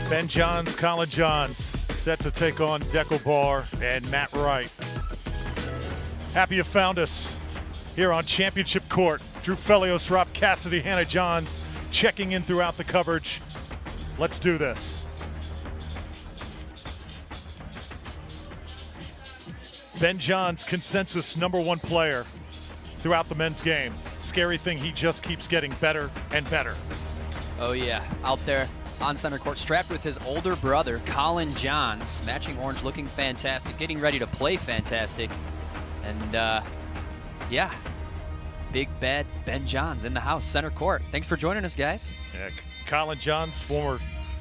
Ben Johns, Collin Johns, set to take on Dekel and Matt Wright. Happy you found us here on Championship Court. Drew Felios, Rob Cassidy, Hannah Johns checking in throughout the coverage. Let's do this. Ben Johns, consensus #1 player throughout the men's game. Scary thing, he just keeps getting better and better. Oh yeah, out there on center court, strapped with his older brother, Collin Johns. Matching orange, looking fantastic, getting ready to play fantastic. And yeah, big bad Ben Johns in the house, center court. Thanks for joining us, guys. Yeah, Collin Johns, former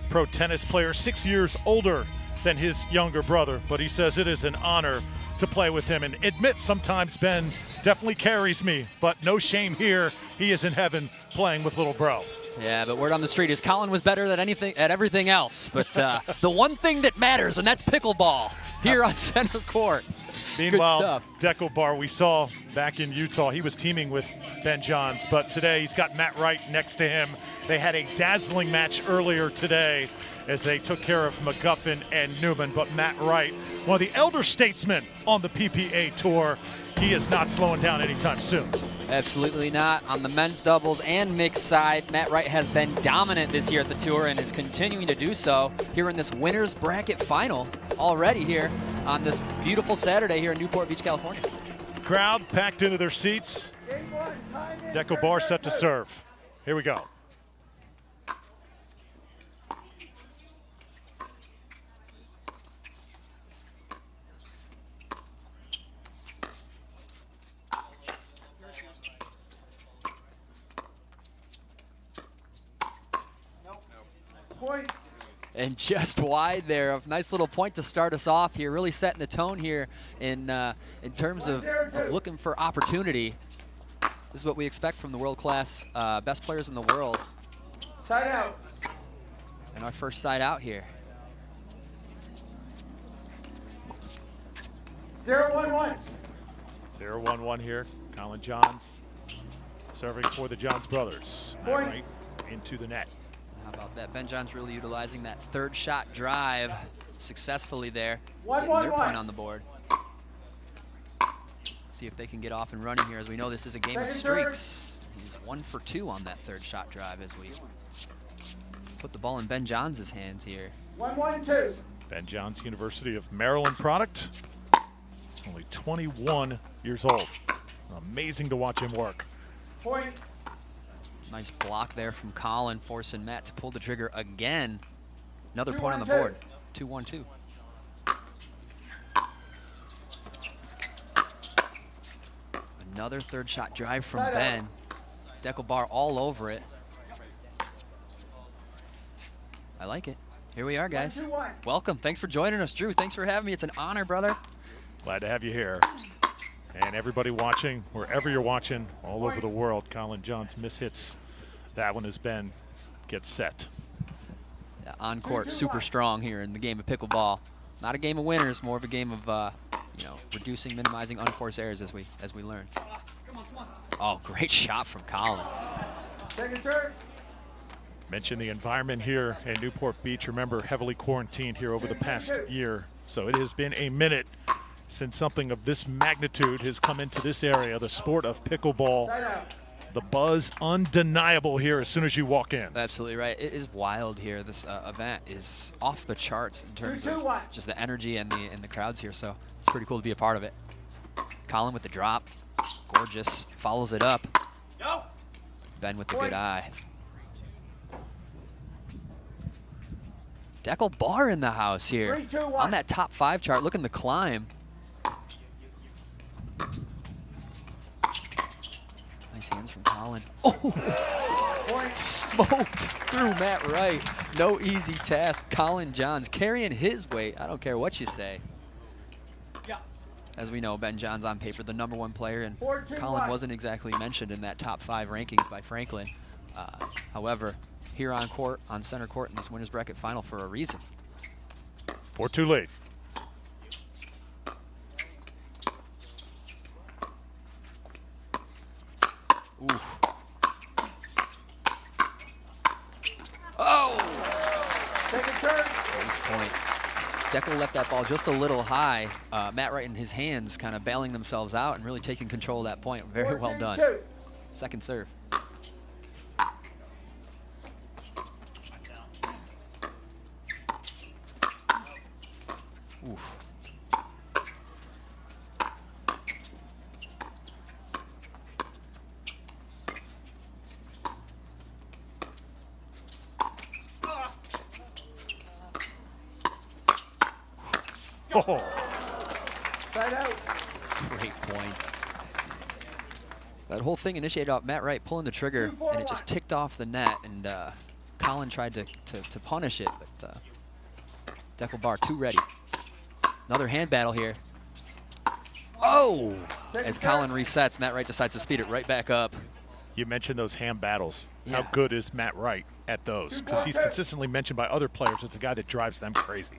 pro tennis player, 6 years older than his younger brother, but he says it is an honor to play with him, and admits sometimes Ben definitely carries me, but no shame here. He is in heaven playing with little bro. Yeah, but word on the street is Collin was better than everything else. But the one thing that matters, and that's pickleball here on center court. Meanwhile, Dekel, we saw back in Utah, he was teaming with Ben Johns, but today he's got Matt Wright next to him. They had a dazzling match earlier today as they took care of McGuffin and Newman, but Matt Wright, one of the elder statesmen on the PPA tour, he is not slowing down anytime soon. Absolutely not. On the men's doubles and mixed side, Matt Wright has been dominant this year at the tour and is continuing to do so here in this winner's bracket final already here on this beautiful Saturday here in Newport Beach, California. Crowd packed into their seats. Dekel set to serve. Here we go. And just wide there, a nice little point to start us off here, really setting the tone here in terms of looking for opportunity. This is what we expect from the world-class best players in the world. Side out. And our first side out here. 0-1-1. 0-1-1 here. Collin Johns serving for the Johns brothers. Matt Wright into the net. How about that? Ben Johns really utilizing that third shot drive successfully there. Getting their point on the board. See if they can get off and running here, as we know this is a game of streaks. He's 1 for 2 on that third shot drive as we put the ball in Ben Johns' hands here. 1-1-2. Ben Johns, University of Maryland product. Only 21 years old. Amazing to watch him work. Point. Nice block there from Collin, forcing Matt to pull the trigger again. Another point on the board. 2-1-2. Another third shot drive from Ben. Dekel all over it. I like it. Here we are, guys. Welcome. Thanks for joining us, Drew. Thanks for having me. It's an honor, brother. Glad to have you here. And everybody watching, wherever you're watching, all over the world, Collin Johns mishits that one as Ben gets set. Yeah, on court, super strong here in the game of pickleball. Not a game of winners, more of a game of you know, reducing, minimizing unforced errors as we learn. Oh, great shot from Collin. Second serve. Mention the environment here in Newport Beach. Remember, heavily quarantined here over the past year, so it has been a minute since something of this magnitude has come into this area, the sport of pickleball. The buzz undeniable here as soon as you walk in. Absolutely right. It is wild here. This event is off the charts in terms of just the energy and the crowds here. So it's pretty cool to be a part of it. Collin with the drop, gorgeous. Follows it up. Ben with the good eye. Dekel in the house here. 3, 2, 1. On that top 5 chart, looking to climb. Nice hands from Collin. Oh! Smoked through Matt Wright. No easy task. Collin Johns carrying his weight. I don't care what you say. As we know, Ben Johns on paper the #1 player, and Collin wasn't exactly mentioned in that top 5 rankings by Franklin. However, here on court, on center court in this winner's bracket final for a reason. 4-2 lead. Ooh. Oh! Second serve. Dekel left that ball just a little high. Matt Wright in his hands kind of bailing themselves out and really taking control of that point. Very well done. 14-2. Second serve. Oof. Oh. Side out. Great point. That whole thing initiated off Matt Wright pulling the trigger, and it just ticked off the net, and Collin tried to punish it, but Dekel bar too ready. Another hand battle here. Oh! As Collin resets, Matt Wright decides to speed it right back up. You mentioned those ham battles. Yeah. How good is Matt Wright at those? Because he's consistently mentioned by other players as the guy that drives them crazy.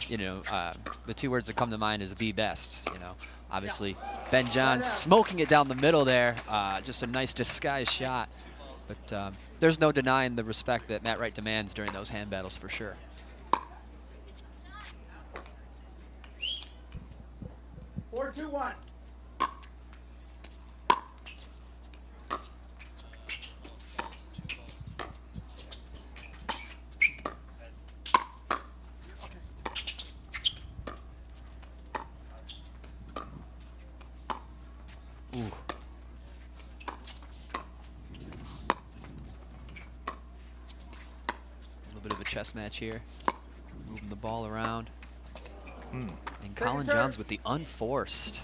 You know, the two words that come to mind is the best. You know, obviously Ben Johns smoking it down the middle there. Just a nice disguised shot. But there's no denying the respect that Matt Wright demands during those hand battles for sure. Four, two, one. Ooh. A little bit of a chess match here. Moving the ball around. And Collin Johns with the unforced.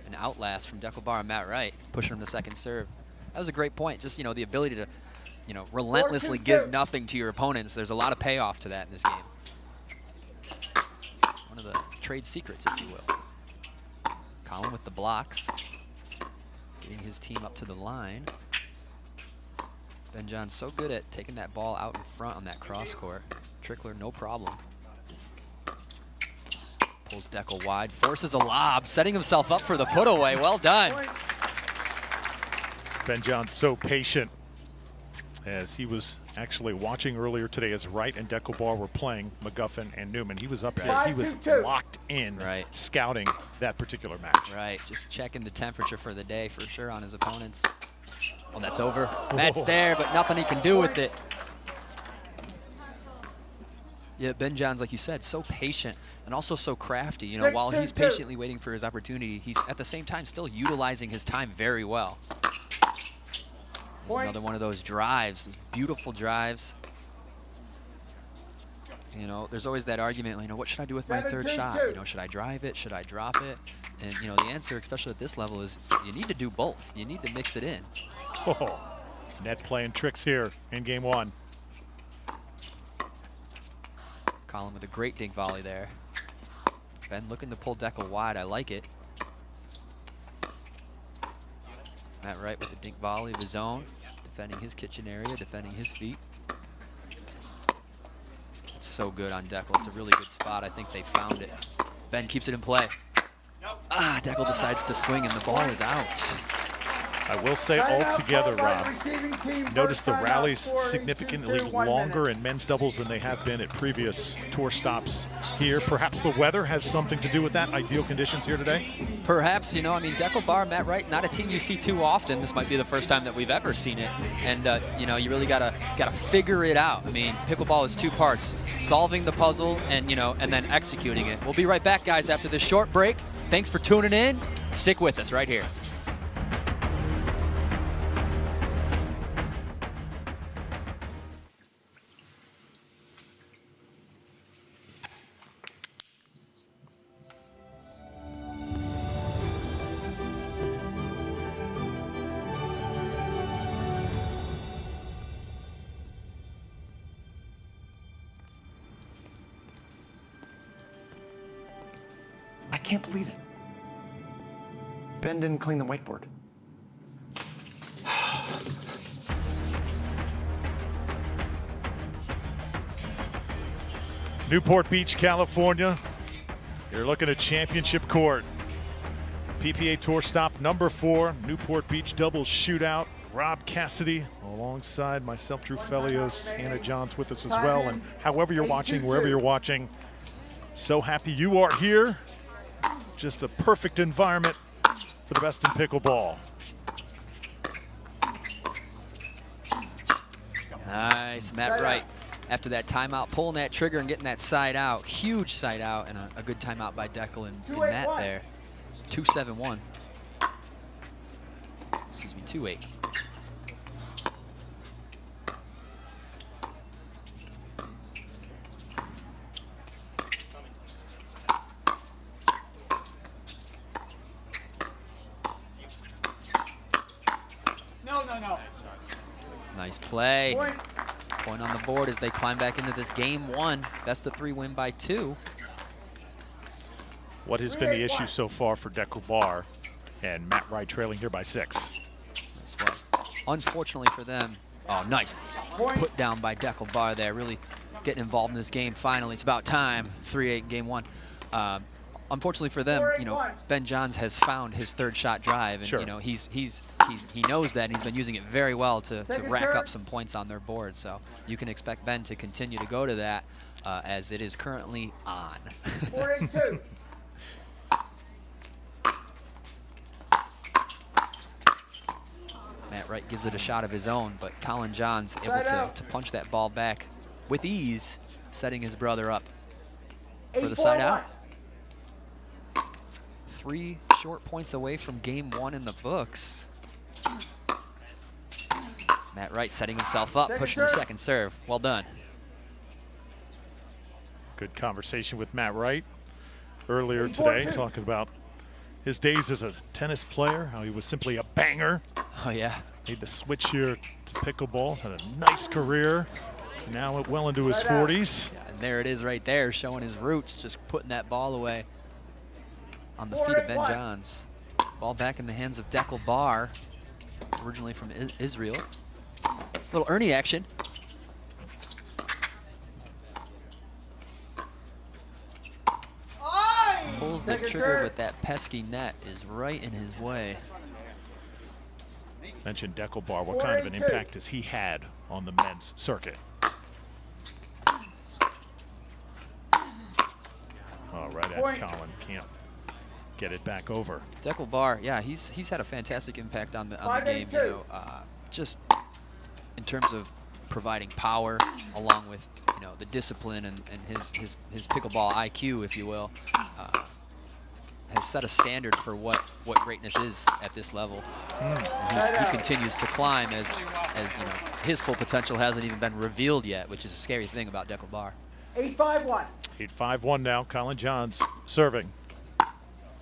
An outlast from Dekel bar and Matt Wright, pushing him to second serve. That was a great point. Just, you know, the ability to, you know, relentlessly give nothing to your opponents. There's a lot of payoff to that in this game. One of the trade secrets, if you will. Collin with the blocks. Getting his team up to the line. Ben Johns so good at taking that ball out in front on that cross court. Trickler, no problem. Pulls Dekel wide, forces a lob, setting himself up for the put away. Well done. Ben Johns so patient, as he was actually watching earlier today as Wright and Dekel bar were playing McGuffin and Newman. He was up here, he was locked in, scouting that particular match. Right, just checking the temperature for the day for sure on his opponents. Oh, that's over. Matt's there, but nothing he can do with it. Yeah, Ben Johns, like you said, so patient and also so crafty. You know, while he's patiently waiting for his opportunity, he's at the same time still utilizing his time very well. There's another one of those drives, those beautiful drives. You know, there's always that argument, you know, what should I do with my third shot? You know, should I drive it? Should I drop it? And, you know, the answer, especially at this level, is you need to do both. You need to mix it in. Oh, net playing tricks here in game one. Collin with a great dink volley there. Ben looking to pull Dekel wide. I like it. Matt Wright with a dink volley of his own, defending his kitchen area, defending his feet. It's so good on Dekel. It's a really good spot. I think they found it. Ben keeps it in play. Dekel decides to swing, and the ball is out. I will say altogether, Rob, notice the rallies significantly longer in men's doubles than they have been at previous tour stops here. Perhaps the weather has something to do with that. Ideal conditions here today? Perhaps. You know, I mean, Dekel bar, Matt Wright, not a team you see too often. This might be the first time that we've ever seen it. And, you know, you really gotta figure it out. I mean, pickleball is two parts, solving the puzzle and, you know, and then executing it. We'll be right back, guys, after this short break. Thanks for tuning in. Stick with us right here. I can't believe it. Ben didn't clean the whiteboard. Newport Beach, California. You're looking at championship court. PPA Tour stop number 4, Newport Beach Doubles Shootout. Rob Cassidy alongside myself, Drew Felios, Hannah Johns with us as well. And however you're watching, wherever you're watching, so happy you are here. Just a perfect environment for the best in pickleball. Nice, Matt Wright. After that timeout, pulling that trigger and getting that side out. Huge side out, and a good timeout by Dekel and Matt there. 2-7-1. Excuse me, 2-8. No. Nice play. Point on the board as they climb back into this game 1. Best of 3 win by 2. What has been the issue so far for Dekel Bar, and Matt Wright trailing here by 6. Nice one. Unfortunately for them, oh, nice put down by Dekel Bar there. Really getting involved in this game finally. It's about time. 3-8 game 1. Unfortunately for them, you know, Ben Johns has found his third shot drive, and sure, you know he knows that, and he's been using it very well to rack up some points on their board. So you can expect Ben to continue to go to that as it is currently on. 4-8-2. Matt Wright gives it a shot of his own, but Collin Johns able to punch that ball back with ease, setting his brother up for the side out. 3 short points away from game 1 in the books. Matt Wright setting himself up, pushing the second serve. Well done. Good conversation with Matt Wright earlier today, talking about his days as a tennis player, how he was simply a banger. Oh, yeah. Made the switch here to pickleball, had a nice career, now well into his 40s. Yeah, and there it is right there, showing his roots, just putting that ball away on the feet of Ben Johns. Ball back in the hands of Dekel Bar, originally from Israel. Little Ernie action. Pulls the trigger, but that pesky net is right in his way. Mentioned Dekel Bar, what kind of an impact has he had on the men's circuit? Oh, right at Collin, can't get it back over. Dekel Bar, yeah, he's had a fantastic impact on the game. You know, just in terms of providing power, along with the discipline and his pickleball IQ, if you will, has set a standard for what greatness is at this level. He continues to climb as his full potential hasn't even been revealed yet, which is a scary thing about Dekel Bar. 8-5-1. 8-5-1 now. Collin Johns serving.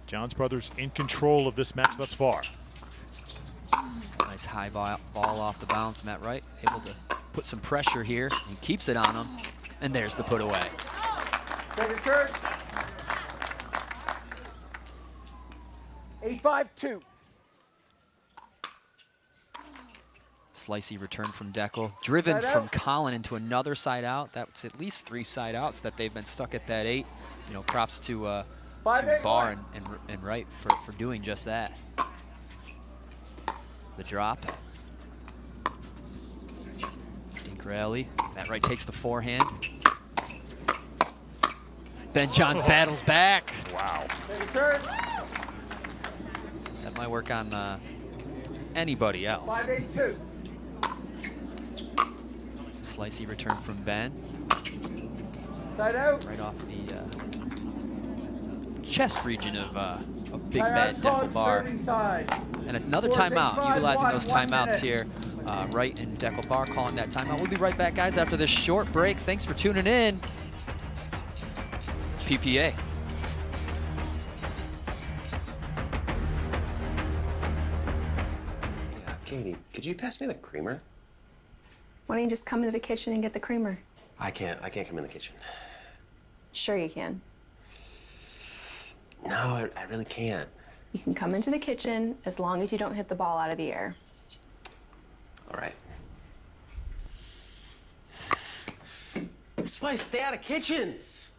Johns brothers in control of this match thus far. Nice high ball off the bounce. Matt Wright able to put some pressure here. He keeps it on him, and there's the put away. Second serve. 8-5-2. Slicey return from Dekel. Driven from Collin into another side out. That's at least 3 side outs that they've been stuck at that 8. Props to Bar and Wright for doing just that. The drop. Dinkrelli. Matt Wright takes the forehand. Ben Johns battles back. Wow. That might work on anybody else. 5-8-2. Slicey return from Ben. Side out. Right off the chest region of big bad Dekel Bar. And another timeout, utilizing those timeouts here. Wright and Dekel Bar calling that timeout. We'll be right back, guys, after this short break. Thanks for tuning in. PPA. Katie, could you pass me the creamer? Why don't you just come into the kitchen and get the creamer? I can't come in the kitchen. Sure you can. No, I really can't. You can come into the kitchen as long as you don't hit the ball out of the air. All right. That's why I stay out of kitchens.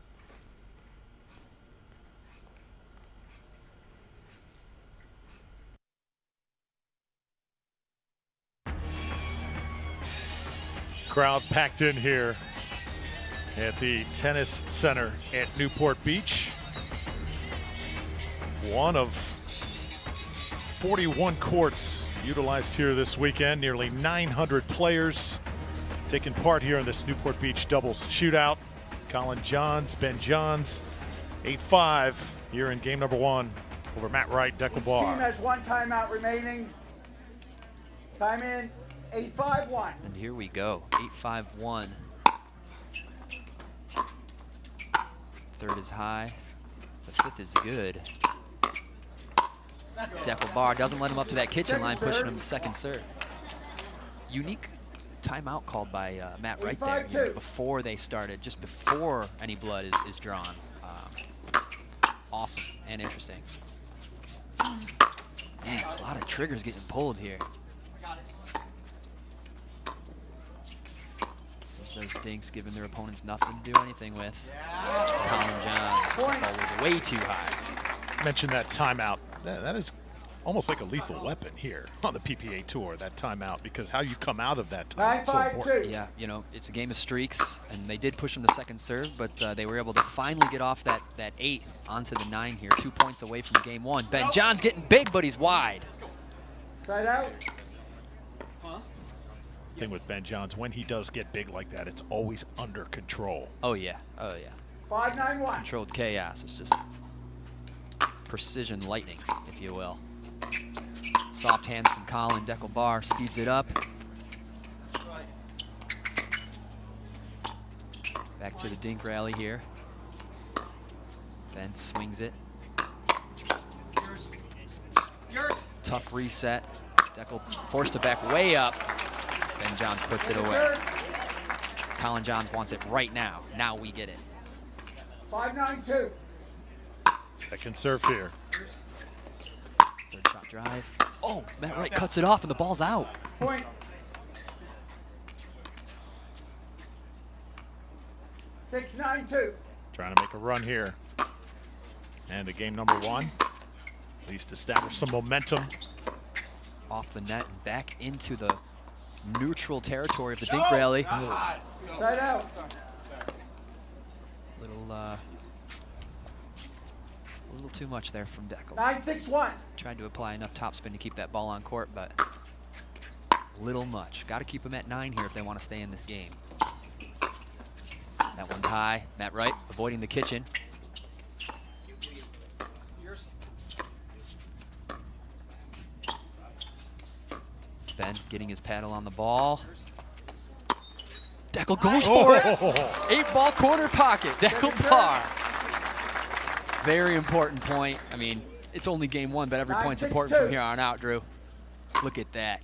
Crowd packed in here at the tennis center at Newport Beach. One of 41 courts utilized here this weekend. Nearly 900 players taking part here in this Newport Beach Doubles Shootout. Collin Johns, Ben Johns, 8-5 here in game number 1 over Matt Wright, Dekel Each Bar. team has 1 timeout remaining. Time in, 8-5-1. And here we go, 8-5-1. Third is high, the fifth is good. Dekel Bar doesn't let him up to that kitchen line, pushing him to second serve. Unique timeout called by Matt Wright there, you know, before they started, just before any blood is drawn. Awesome and interesting. Man, a lot of triggers getting pulled here. There's those dinks giving their opponents nothing to do anything with. Collin Johns, that ball was way too high. Mentioned that timeout. That is almost like a lethal weapon here on the PPA tour, that timeout, because how you come out of that time is so important. Yeah, you know, it's a game of streaks, and they did push him to second serve, but they were able to finally get off that 8 onto the 9 here, 2 points away from game 1. Ben Johns getting big, but he's wide. Side out. Thing with Ben Johns, when he does get big like that, it's always under control. Oh yeah, oh yeah. 5-9-1. Controlled chaos. It's just precision lightning, if you will. Soft hands from Collin. Dekel Bar speeds it up. Back to the dink rally here. Ben swings it. Tough reset. Dekel forced it back way up. Ben Johns puts it away. Collin Johns wants it right now. Now we get it. 5-9-2. Second serve here. Third shot drive. Oh, Matt Wright cuts it off and the ball's out. Point. 6-9-2. Trying to make a run here. And the game number 1. At least establish some momentum. Off the net and back into the neutral territory of the dink rally. Side out. A little too much there from Dekel. 9-6-1. Tried to apply enough topspin to keep that ball on court, but a little much. Got to keep them at 9 here if they want to stay in this game. That one's high. Matt Wright avoiding the kitchen. Ben getting his paddle on the ball. Dekel goes for it. 8-ball corner pocket. Dekel Bar. Very important point. I mean, it's only game 1, but every point's important from here on out, Drew. Look at that.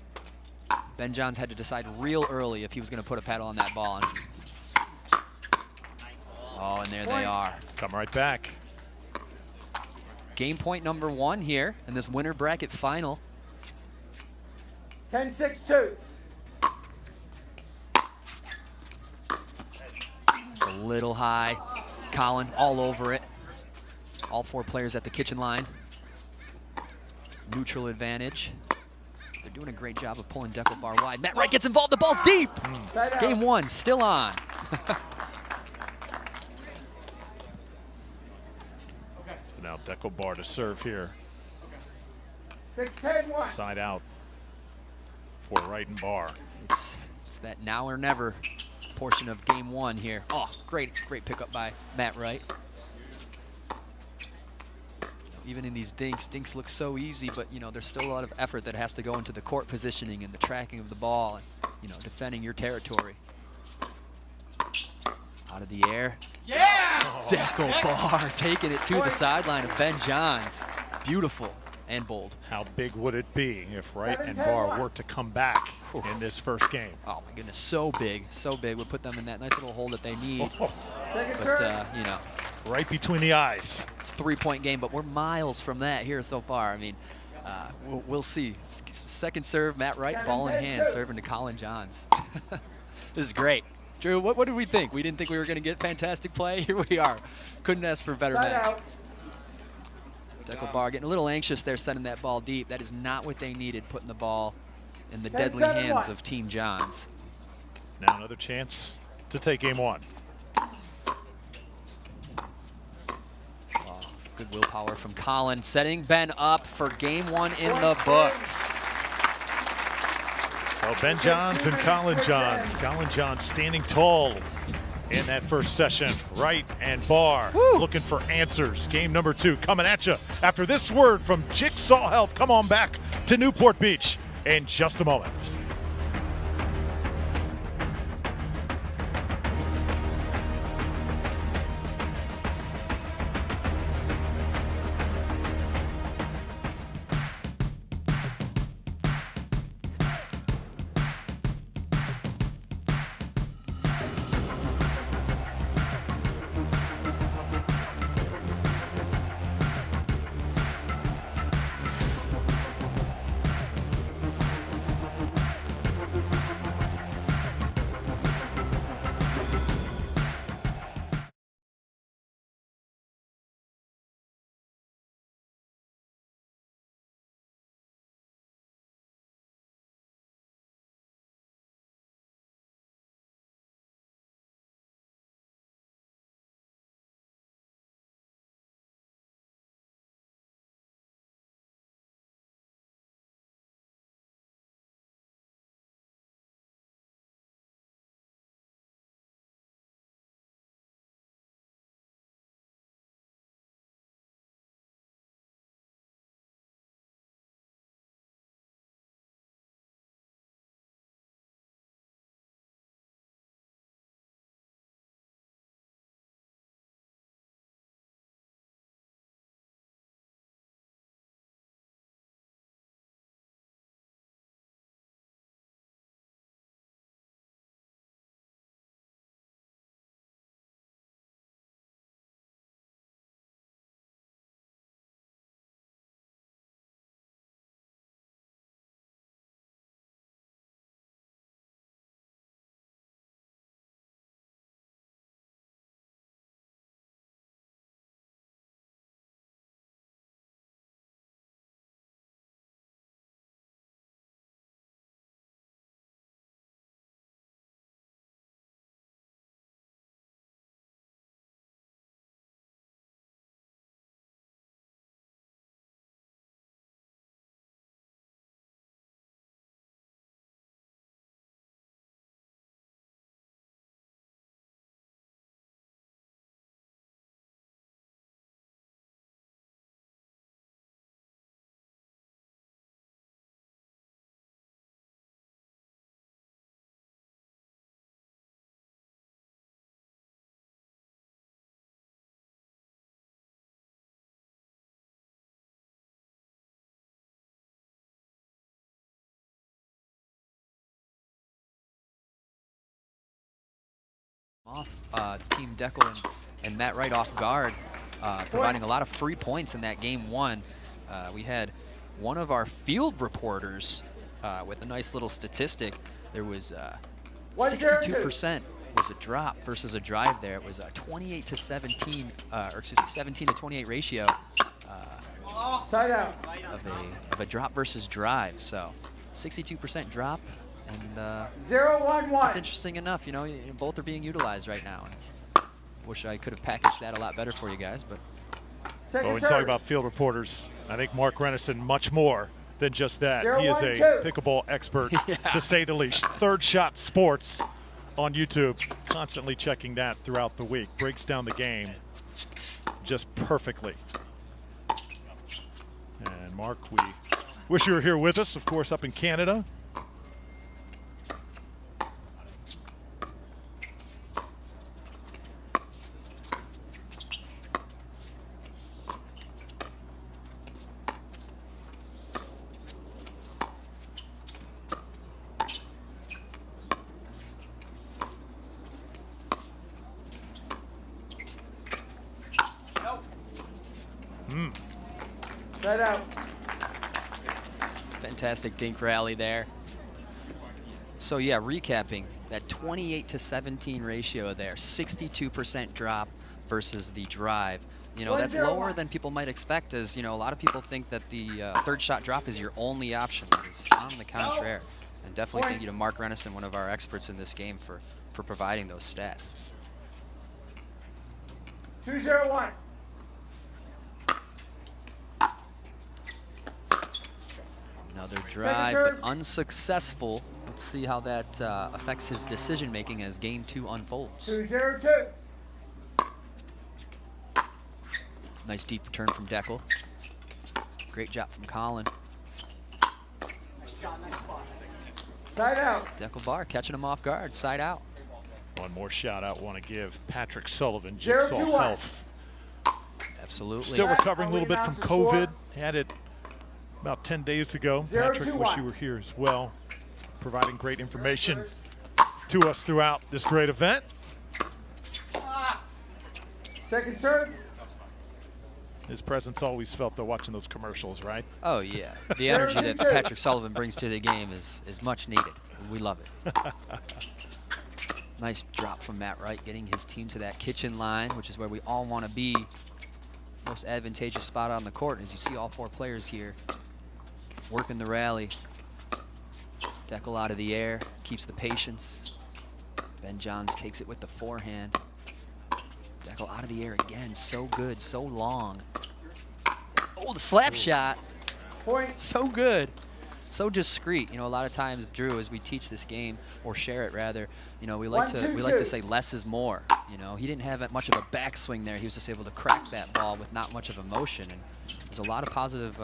Ben Johns had to decide real early if he was going to put a paddle on that ball. Oh, and there they are. Come right back. Game point number 1 here in this winner bracket final. 10-6-2. A little high. Collin all over it. All 4 players at the kitchen line. Neutral advantage. They're doing a great job of pulling Dekel Bar wide. Matt Wright gets involved. The ball's deep. Game 1 still on. So now Dekel Bar to serve here. 6-10-1. Side out for Wright and Bar. It's that now or never portion of game 1 here. Oh, great pickup by Matt Wright. Even in these dinks look so easy, but you know, there's still a lot of effort that has to go into the court positioning and the tracking of the ball and, you know, defending your territory. Out of the air. Yeah! Dekel Bar taking it to the sideline of Ben Johns. Beautiful and bold. How big would it be if Wright and Bar were to come back in this first game? Oh my goodness, so big, so big. Would put them in that nice little hole that they need. Second But serve. you know, Right between the eyes. it's a 3-point game, but we're miles from that here so far. I mean, we'll see. Second serve, Matt Wright, ball in hand, serving to Collin Johns. This is great. Drew, what did we think? We didn't think we were going to get fantastic play. Here we are. Couldn't ask for a better Side match. out. Dekel Bar getting a little anxious there, sending that ball deep. That is not what they needed, putting the ball in the 10-7-1. deadly hands of Team Johns. Now another chance to take game one. Good willpower from Collin, setting Ben up for game one in the books. Well, Ben Johns and Collin Johns. Collin Johns standing tall in that first session. Wright and Barr looking for answers. Game number 2 coming at you after this word from Jigsaw Health. Come on back to Newport Beach in just a moment. Off Team Dekel and Matt Wright off guard, providing a lot of free points in that game one. We had one of our field reporters with a nice little statistic. There was 62% was a drop versus a drive there. It was a 28 to 17, or excuse me, 17 to 28 ratio Side out. of a drop versus drive. So 62% drop. And 0-1-1. it's interesting enough, you know, both are being utilized right now. And wish I could have packaged that a lot better for you guys, but. Second When we serve. talk about field reporters, I think Mark Renison much more than just that. He is a 0-1-2. pickleball expert, Yeah. to say the least. Third Shot Sports on YouTube, constantly checking that throughout the week. Breaks down the game just perfectly. And Mark, we wish you were here with us, of course, up in Canada. Side out. Fantastic dink rally there. So yeah, recapping that 28 to 17 ratio there, 62% drop versus the drive. You know, that's lower than people might expect, as you know, a lot of people think that the third shot drop is your only option. It is on the contrary. And definitely thank you to Mark Renison, one of our experts in this game, for providing those stats. 2-0-1. Another drive, but unsuccessful. Let's see how that affects his decision making as game 2 unfolds. 2-0-2. Nice deep return from Dekel. Great job from Collin. Side out. Dekel Bar catching him off guard, side out. One more shout out want to give Patrick Sullivan, 0-2-1. Jigsaw Health. Absolutely. Still recovering a little bit from Announce the score. COVID. Had it about 10 days ago. 0-2-1. Patrick, wish you were here as well, providing great information to us throughout this great event. Second serve. His presence always felt though watching those commercials, right? Oh yeah, the energy that Patrick Sullivan brings to the game is much needed. We love it. Nice drop from Matt Wright, getting his team to that kitchen line, which is where we all want to be. Most advantageous spot on the court. As you see all 4 players here working the rally. Dekel out of the air, keeps the patience. Ben Johns takes it with the forehand. Dekel out of the air again, so good, so long. Oh, the slap shot. Point. So good, so discreet. You know, a lot of times, Drew, as we teach this game or share it rather, you know, we like to say less is more. You know, he didn't have much of a backswing there. He was just able to crack that ball with not much of emotion, and there's a lot of positive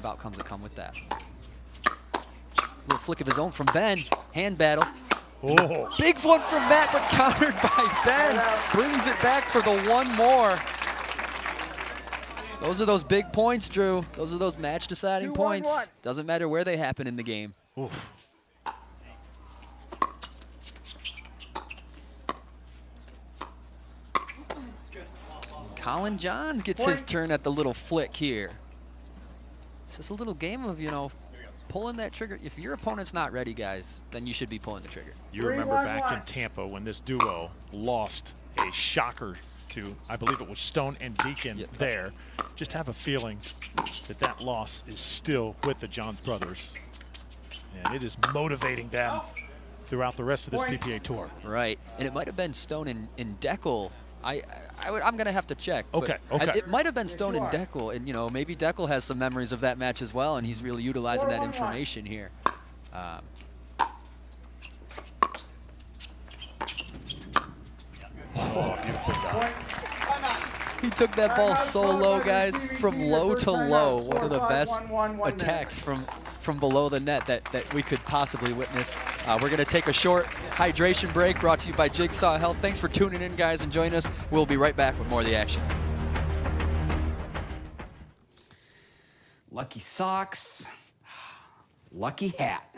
outcomes that come with that. Little flick of his own from Ben. Hand battle. Oh, Big one from Matt, but countered by Ben. Brings it back for the one more. Those are those big points, Drew. Those are those match-deciding points. Doesn't matter where they happen in the game. oof. Collin Johns gets his turn at the little flick here. It's just a little game of, you know, pulling that trigger. If your opponent's not ready, guys, then you should be pulling the trigger. You remember back in Tampa when this duo lost a shocker to, I believe it was Stone and Deacon there. Just have a feeling that that loss is still with the Johns brothers. And it is motivating them throughout the rest of this PPA tour. Right, and it might have been Stone and Dekel. I'm gonna have to check. Okay, but okay. It might have been Stone and Dekel, and you know, maybe Dekel has some memories of that match as well, and he's really utilizing that information here. Oh, beautiful guy. He took that ball so low, guys, from low to low. One of the best attacks from below the net that we could possibly witness. We're going to take a short hydration break brought to you by Jigsaw Health. Thanks for tuning in, guys, and join us. We'll be right back with more of the action. Lucky socks, lucky hat,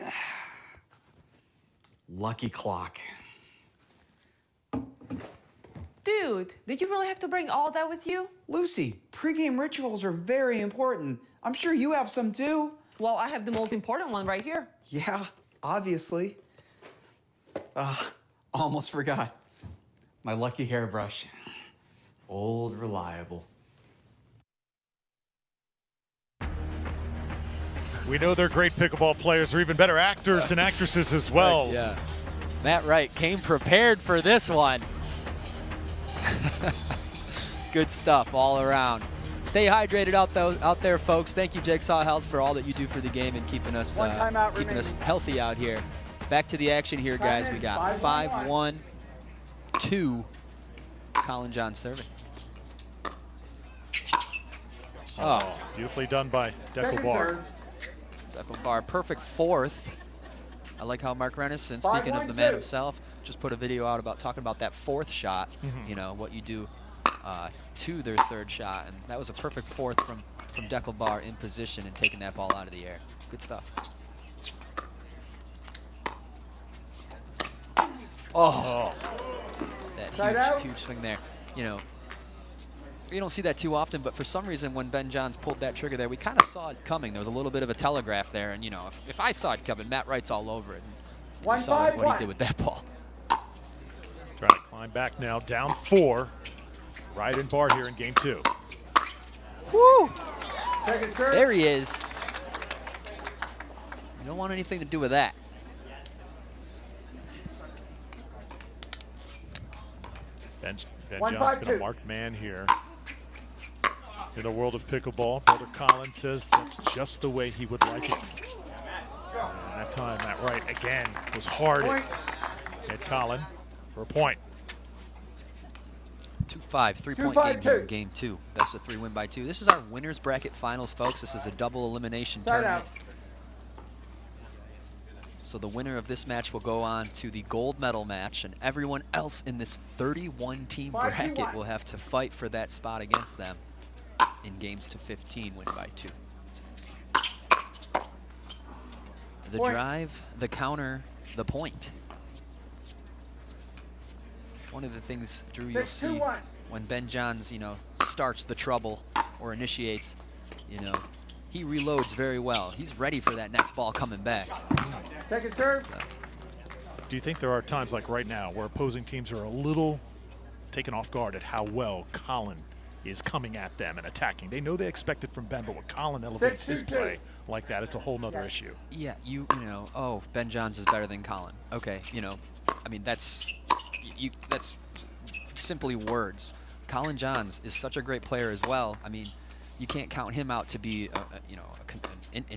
lucky clock. Dude, did you really have to bring all that with you? Lucy, pregame rituals are very important. I'm sure you have some too. Well, I have the most important one right here. Yeah, obviously. Almost forgot. My lucky hairbrush. Old, reliable. We know they're great pickleball players. They're even better actors and actresses as well. Right, yeah. Matt Wright came prepared for this one. Good stuff all around. Stay hydrated out there, folks. Thank you, Jigsaw Health, for all that you do for the game and keeping us healthy out here. Back to the action here, guys. We got 5-1 to Collin Johns serving. Oh, beautifully done by Dekel Bar. Dekel Bar, perfect fourth. I like how Mark Renison, speaking of the man himself, just put a video out about talking about that fourth shot, you know, what you do to their third shot. And that was a perfect fourth from Dekel Bar in position and taking that ball out of the air. Good stuff. Oh, that huge swing there. You know, you don't see that too often, but for some reason when Ben Johns pulled that trigger there, we kind of saw it coming. There was a little bit of a telegraph there, and you know, if I saw it coming, Matt Wright's all over it. And you saw what he did with that ball. Trying to climb back now, down 4. Wright and Bar here in game 2. Woo! Second serve. There he is. You don't want anything to do with that. Ben John's been a marked man here. In the world of pickleball, Brother Collin says that's just the way he would like it. And that time, Matt Wright again was hard at Collin for a point. 2-5, 3-point game here in game 2. Best of 3 win by 2. This is our winners bracket finals, folks. This is a double elimination tournament. So the winner of this match will go on to the gold medal match, and everyone else in this 31-team bracket will have to fight for that spot against them in games to 15, win by 2. The drive, the counter, the point. One of the things, Drew, you'll see when Ben Johns, starts the trouble or initiates, he reloads very well. He's ready for that next ball coming back. Second serve. Do you think there are times like right now where opposing teams are a little taken off guard at how well Collin is coming at them and attacking? They know they expect it from Ben, but when Collin elevates his play like that, it's a whole nother issue. Yeah, oh, Ben Johns is better than Collin. Okay, I mean, that's simply words. Collin Johns is such a great player as well. I mean, you can't count him out to be, an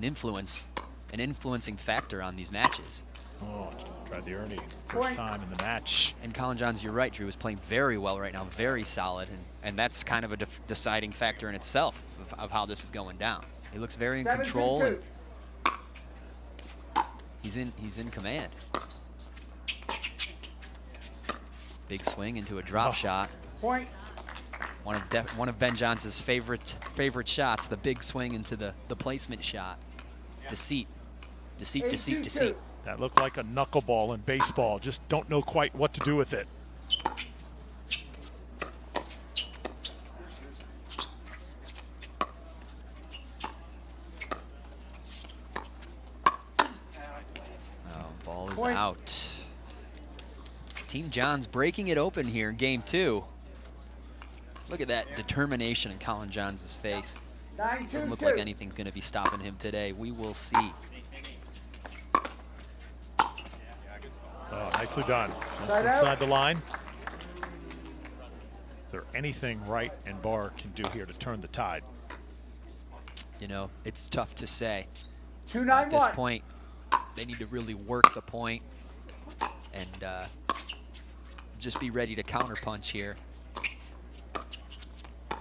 influencing factor on these matches. Oh, tried the Ernie first time in the match. And Collin Johns, you're right, Drew, is playing very well right now, very solid, and that's kind of a deciding factor in itself of how this is going down. He looks very in control. And he's in command. Big swing into a drop shot. Point. One of Ben Johns' favorite shots, the big swing into the placement shot. Deceit. Deceit, deceit, deceit. That looked like a knuckleball in baseball. Just don't know quite what to do with it. Ball is out. Team Johns breaking it open here in game 2. Look at that determination in Collin Johns' face. Doesn't look like anything's going to be stopping him today. We will see. Oh, nicely done. Just inside the line. Is there anything Wright and Barr can do here to turn the tide? It's tough to say. 2-9-1. At this point, they need to really work the point and just be ready to counterpunch here.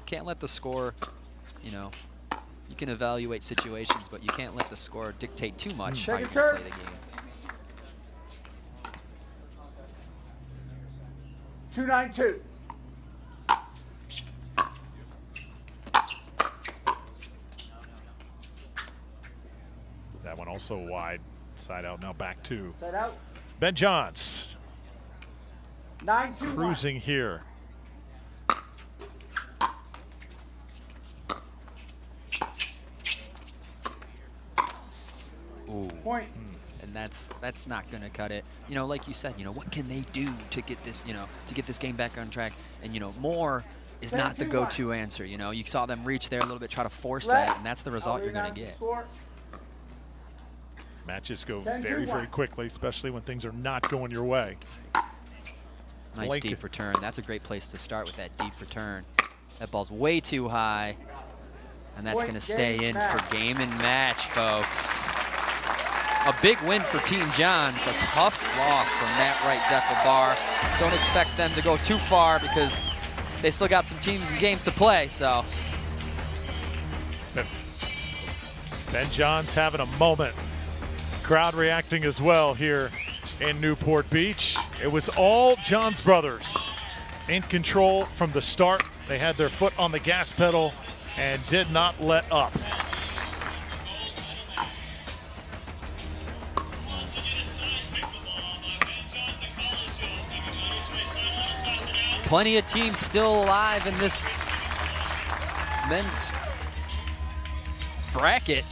Can't let the score, you can evaluate situations, but you can't let the score dictate too much how you're going to play the game. 2-9-2. That one also wide. Side out, now back to Side out. Ben Johns. 9-2-1. Cruising here. Ooh. Point. And that's not going to cut it. Like you said, what can they do to get this, to get this game back on track? And more is not the go-to answer. You saw them reach there a little bit, try to force that, and that's the result you're going to get. Matches go very, very quickly, especially when things are not going your way. Nice deep return. That's a great place to start with that deep return. That ball's way too high, and that's going to stay in for game and match, folks. A big win for Team Johns. A tough loss from Matt Wright, Dekel Barr. Don't expect them to go too far because they still got some teams and games to play. So Ben Johns having a moment. Crowd reacting as well here in Newport Beach. It was all Johns brothers in control from the start. They had their foot on the gas pedal and did not let up. plenty of teams still alive in this men's bracket.